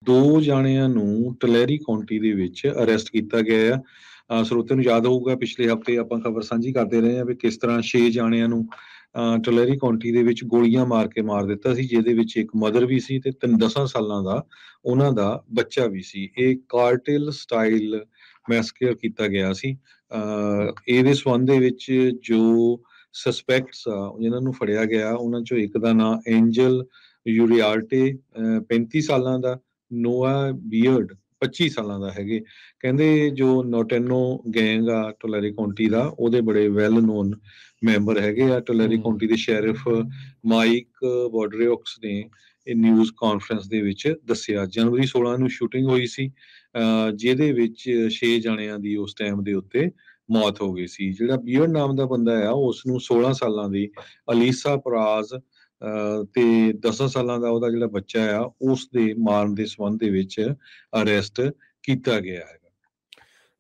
2 ਜਾਣਿਆਂ ਨੂੰ ਟਲੈਰੀ ਕਾਉਂਟੀ ਦੇ ਵਿੱਚ ਅਰੈਸਟ ਕੀਤਾ ਗਿਆ ਆ। ਸਰੋਤਿਆਂ ਨੂੰ ਯਾਦ ਹੋਊਗਾ ਪਿਛਲੇ ਹਫ਼ਤੇ ਆਪਾਂ ਖਬਰ ਸਾਂਝੀ ਕਰਦੇ ਰਹੇ ਹਾਂ ਵੀ ਕਿਸ ਤਰ੍ਹਾਂ 6 ਜਾਣਿਆਂ ਨੂੰ ਟਲੈਰੀ ਕਾਉਂਟੀ ਦੇ ਵਿੱਚ ਗੋਲੀਆਂ ਮਾਰ ਕੇ ਮਾਰ ਦਿੱਤਾ ਸੀ, ਜਿਹਦੇ ਵਿੱਚ ਇੱਕ ਮਦਰ ਵੀ ਸੀ ਤੇ 10 ਸਾਲਾਂ ਦਾ ਉਹਨਾਂ ਦਾ ਬੱਚਾ ਵੀ ਸੀ। ਇਹ ਕਾਰਟੇਲ ਸਟਾਈਲ ਮੈਸਕੇਅਰ ਕੀਤਾ ਗਿਆ ਸੀ। ਇਹਦੇ ਸੰਬੰਧ ਦੇ ਵਿੱਚ ਜੋ ਸਸਪੈਕਟਸ ਆ ਜਿਨ੍ਹਾਂ ਨੂੰ ਫੜਿਆ ਗਿਆ, ਉਹਨਾਂ ਚੋਂ ਇੱਕ ਦਾ ਨਾਂ ਐਂਜਲ ਯੂਰੀਆਲਟੇ 35 ਸਾਲਾਂ ਦਾ, ਨੋਆ ਬੀਅਰਡ 25 ਸਾਲਾਂ ਦਾ ਹੈਗੇ। ਕਹਿੰਦੇ ਜੋ ਨੋਟੈਨੋ ਗੈਂਗ ਆ ਟੋਲੈਰੀ ਕਾਉਂਟੀ ਦਾ, ਉਹਦੇ ਬੜੇ ਵੈਲ ਨੋਨ ਮੈਂਬਰ ਹੈਗੇ ਆ। ਟੋਲੈਰੀ ਕਾਉਂਟੀ ਦੇ ਸ਼ੈਰਿਫ ਮਾਈਕ ਬੋਡਰੀਓਕਸ ਨੇ ਇਹ ਨਿਊਜ਼ ਕਾਨਫਰੰਸ ਦੇ ਵਿੱਚ ਦੱਸਿਆ। ਜਨਵਰੀ 16 ਨੂੰ ਸ਼ੂਟਿੰਗ ਹੋਈ ਸੀ, ਜਿਹਦੇ ਵਿੱਚ 6 ਜਾਣਿਆਂ ਦੀ ਉਸ ਟਾਈਮ ਦੇ ਉੱਤੇ ਮੌਤ ਹੋ ਗਈ ਸੀ। ਜਿਹੜਾ ਬੀਅਰਡ ਨਾਮ ਦਾ ਬੰਦਾ ਆ, ਉਸ ਨੂੰ 16 ਸਾਲਾਂ ਦੀ ਅਲੀਸਾ ਪਰਾਜ਼ ਤੇ 10 ਸਾਲਾਂ ਦਾ ਉਹਦਾ ਜਿਹੜਾ ਬੱਚਾ ਆ, ਉਸ ਦੇ ਮਾਰਨ ਦੇ ਸੰਬੰਧ ਦੇ ਵਿੱਚ ਅਰੈਸਟ ਕੀਤਾ ਗਿਆ ਹੈਗਾ।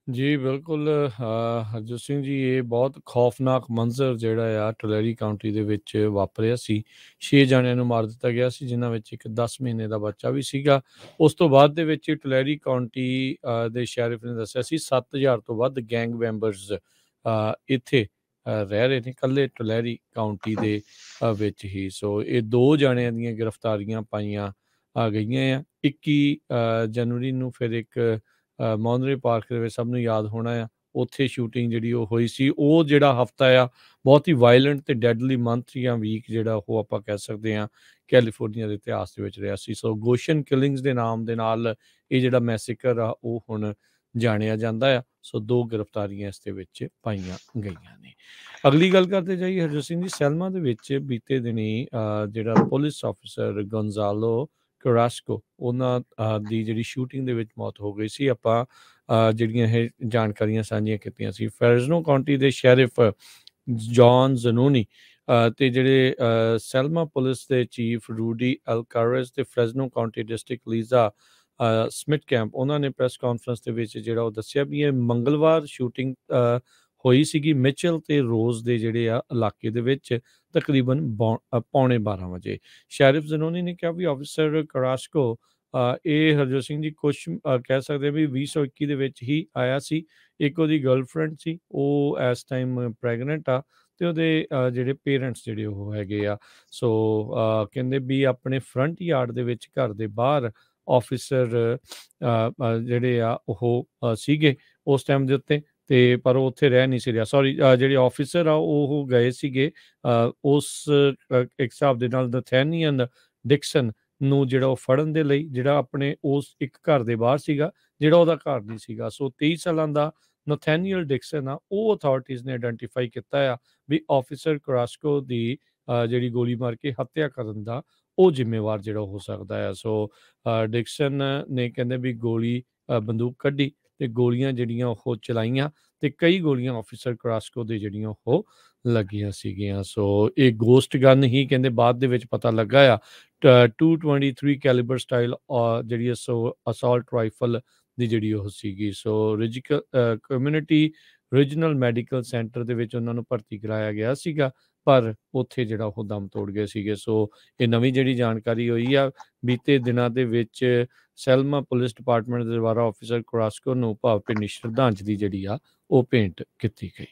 ਜੀ ਬਿਲਕੁਲ ਹਰਜੋਤ ਸਿੰਘ ਜੀ, ਇਹ ਬਹੁਤ ਖੌਫਨਾਕ ਮੰਜ਼ਰ ਜਿਹੜਾ ਆ ਟਲੈਰੀ ਕਾਉਂਟੀ ਦੇ ਵਿੱਚ ਵਾਪਰਿਆ ਸੀ। 6 ਜਾਣਿਆਂ ਨੂੰ ਮਾਰ ਦਿੱਤਾ ਗਿਆ ਸੀ, ਜਿਨ੍ਹਾਂ ਵਿੱਚ ਇੱਕ 10 ਮਹੀਨੇ ਦਾ ਬੱਚਾ ਵੀ ਸੀਗਾ। ਉਸ ਤੋਂ ਬਾਅਦ ਦੇ ਵਿੱਚ ਟਲੈਰੀ ਕਾਉਂਟੀ ਦੇ ਸ਼ੈਰਿਫ ਨੇ ਦੱਸਿਆ ਸੀ 7000 ਤੋਂ ਵੱਧ ਗੈਂਗ ਮੈਂਬਰਸ ਇੱਥੇ ਰਹਿ ਰਹੇ ਨੇ, ਇਕੱਲੇ ਟਲੈਰੀ ਕਾਉਂਟੀ ਦੇ ਵਿੱਚ ਹੀ। ਸੋ ਇਹ 2 ਜਾਣਿਆਂ ਦੀਆਂ ਗ੍ਰਿਫਤਾਰੀਆਂ ਪਾਈਆਂ ਗਈਆਂ ਆ। 21 ਜਨਵਰੀ ਨੂੰ ਫਿਰ ਇੱਕ ਮੌਨਰੇ ਪਾਰਕ ਦੇ ਵਿੱਚ ਸਭ ਨੂੰ ਯਾਦ ਹੋਣਾ ਆ, ਉੱਥੇ ਸ਼ੂਟਿੰਗ ਜਿਹੜੀ ਉਹ ਹੋਈ ਸੀ। ਉਹ ਜਿਹੜਾ ਹਫ਼ਤਾ ਆ ਬਹੁਤ ਹੀ ਵਾਇਲੈਂਟ ਅਤੇ ਡੈਡਲੀ ਮੰਥ ਜਾਂ ਵੀਕ ਜਿਹੜਾ ਉਹ ਆਪਾਂ ਕਹਿ ਸਕਦੇ ਹਾਂ ਕੈਲੀਫੋਰਨੀਆ ਦੇ ਇਤਿਹਾਸ ਦੇ ਵਿੱਚ ਰਿਹਾ ਸੀ। ਸੋ ਗੋਸ਼ਨ ਕਿਲਿੰਗਸ ਦੇ ਨਾਮ ਦੇ ਨਾਲ ਇਹ ਜਿਹੜਾ ਮੈਸੇਕਰ ਆ ਉਹ ਹੁਣ ਜਾਣਿਆ ਜਾਂਦਾ ਆ। ਸੋ 2 ਗ੍ਰਿਫਤਾਰੀਆਂ ਇਸ ਦੇ ਵਿੱਚ ਪਾਈਆਂ ਗਈਆਂ ਨੇ। ਅਗਲੀ ਗੱਲ ਕਰਦੇ ਜਾਈਏ ਹਰਜੋਤ ਸਿੰਘ ਜੀ, ਸੈਲਮਾ ਦੇ ਵਿੱਚ ਬੀਤੇ ਦਿਨੀ ਜਿਹੜਾ ਪੁਲਿਸ ਆਫਿਸਰ ਗੋਨਜ਼ਾਲੋ ਕਰਾਸਕੋ, ਉਹਨਾਂ ਦੀ ਜਿਹੜੀ ਸ਼ੂਟਿੰਗ ਦੇ ਵਿੱਚ ਮੌਤ ਹੋ ਗਈ ਸੀ। ਆਪਾਂ ਜਿਹੜੀਆਂ ਇਹ ਜਾਣਕਾਰੀਆਂ ਸਾਂਝੀਆਂ ਕੀਤੀਆਂ ਸੀ। ਫੈਰਜ਼ਨੋ ਕਾਉਂਟੀ ਦੇ ਸ਼ੈਰਿਫ ਜੌਨ ਜ਼ਨੂਨੀ ਤੇ ਜਿਹੜੇ ਸੈਲਮਾ ਪੁਲਿਸ ਦੇ ਚੀਫ ਰੂਡੀ ਅਲਕਾਰਸ ਤੇ Fresno County district Lisa Smittcamp, ਉਹਨਾਂ ਨੇ ਪ੍ਰੈਸ ਕਾਨਫਰੰਸ ਦੇ ਵਿੱਚ ਜਿਹੜਾ ਉਹ ਦੱਸਿਆ ਵੀ ਇਹ ਮੰਗਲਵਾਰ ਸ਼ੂਟਿੰਗ ਹੋਈ ਸੀਗੀ ਮਿਚਲ ਤੇ ਰੋਜ਼ ਦੇ ਜਿਹੜੇ ਆ ਇਲਾਕੇ ਦੇ ਵਿੱਚ ਤਕਰੀਬਨ 11:45 ਵਜੇ। ਸ਼ੈਰਿਫ ਜ਼ਨੂਨੀ ਨੇ ਕਿਹਾ ਵੀ ਆਫਿਸਰ ਕਰਾਸਕੋ ਇਹ ਹਰਜੋਤ ਸਿੰਘ ਜੀ ਕੁਛ ਕਹਿ ਸਕਦੇ ਵੀ 2021 ਦੇ ਵਿੱਚ ਹੀ ਆਇਆ ਸੀ। ਇੱਕ ਉਹਦੀ ਗਰਲਫ੍ਰੈਂਡ ਸੀ, ਉਹ ਇਸ ਟਾਈਮ ਪ੍ਰੈਗਨੈਂਟ ਆ ਤੇ ਉਹਦੇ ਜਿਹੜੇ ਪੇਰੈਂਟਸ ਜਿਹੜੇ ਉਹ ਹੈਗੇ ਆ। ਸੋ ਕਹਿੰਦੇ ਵੀ ਆਪਣੇ ਫਰੰਟ ਯਾਰਡ ਦੇ ਵਿੱਚ ਘਰ ਦੇ ਬਾਹਰ ਆਫਿਸਰ ਜਿਹੜੇ ਆ ਉਹ ਸੀਗੇ ਉਸ ਟਾਈਮ ਦੇ ਉੱਤੇ, ਤੇ ਪਰ ਉਹ ਉੱਥੇ ਰਹਿ ਨਹੀਂ ਸੀ ਰਿਹਾ। ਸੌਰੀ, ਜਿਹੜੇ ਆਫਿਸਰ ਆ ਉਹ ਗਏ ਸੀਗੇ ਉਸ ਇੱਕ ਹਿਸਾਬ ਦੇ ਨਾਲ ਨਥੈਨੀਅਲ ਡਿਕਸਨ ਨੂੰ ਜਿਹੜਾ ਉਹ ਫੜਨ ਦੇ ਲਈ, ਜਿਹੜਾ ਆਪਣੇ ਉਸ ਇੱਕ ਘਰ ਦੇ ਬਾਹਰ ਸੀਗਾ ਜਿਹੜਾ ਉਹਦਾ ਘਰ ਨਹੀਂ ਸੀਗਾ। ਸੋ 23 ਸਾਲਾਂ ਦਾ ਨਥੈਨੀਅਲ ਡਿਕਸਨ ਆ, ਉਹ ਅਥਾਰਟੀਜ਼ ਨੇ ਆਇਡੈਂਟੀਫਾਈ ਕੀਤਾ ਆ ਵੀ ਆਫਿਸਰ ਕਰਾਸਕੋ ਦੀ ਜਿਹੜੀ ਗੋਲੀ ਮਾਰ ਕੇ ਹੱਤਿਆ ਕਰਨ ਦਾ ਉਹ ਜ਼ਿੰਮੇਵਾਰ ਜਿਹੜਾ ਹੋ ਸਕਦਾ ਆ। ਸੋ ਡਿਕਸਨ ਨੇ ਕਹਿੰਦੇ ਵੀ ਗੋਲੀ ਬੰਦੂਕ ਕੱਢੀ ਤੇ ਗੋਲੀਆਂ ਜਿਹੜੀਆਂ ਉਹ ਚਲਾਈਆਂ ਤੇ ਕਈ ਗੋਲੀਆਂ ਆਫਿਸਰ ਕਰਾਸਕੋ ਦੇ ਜਿਹੜੀਆਂ ਉਹ ਲੱਗੀਆਂ ਸੀਗੀਆਂ। ਸੋ ਇਹ ਗੋਸਟ ਗਨ ਹੀ ਕਹਿੰਦੇ ਬਾਅਦ ਦੇ ਵਿੱਚ ਪਤਾ ਲੱਗਾ ਆ 223 ਕੈਲੀਬਰ ਸਟਾਈਲ ਜਿਹੜੀ ਅਸਾਲਟ ਰਾਈਫਲ ਦੀ ਜਿਹੜੀ ਉਹ ਸੀਗੀ। ਸੋ ਕਮਿਊਨਿਟੀ ਰੀਜਨਲ ਮੈਡੀਕਲ ਸੈਂਟਰ ਦੇ ਵਿੱਚ ਉਹਨਾਂ ਨੂੰ ਭਰਤੀ ਕਰਾਇਆ ਗਿਆ ਸੀਗਾ, ਪਰ ਉੱਥੇ ਜਿਹੜਾ ਉਹ ਦਮ ਤੋੜ ਗਏ ਸੀਗੇ। ਸੋ ਇਹ ਨਵੀਂ ਜਿਹੜੀ ਜਾਣਕਾਰੀ ਹੋਈ ਆ ਬੀਤੇ ਦਿਨਾਂ ਦੇ ਵਿੱਚ ਸੈਲਮਾ ਪੁਲਿਸ ਡਿਪਾਰਟਮੈਂਟ ਦੇ ਦੁਆਰਾ ਆਫਿਸਰ ਕਰਾਸਕੋ ਨੂੰ ਭਾਵਭਿੰਨੀ ਸ਼ਰਧਾਂਜਲੀ ਜਿਹੜੀ ਆ ਉਹ ਭੇਂਟ ਕੀਤੀ ਗਈ।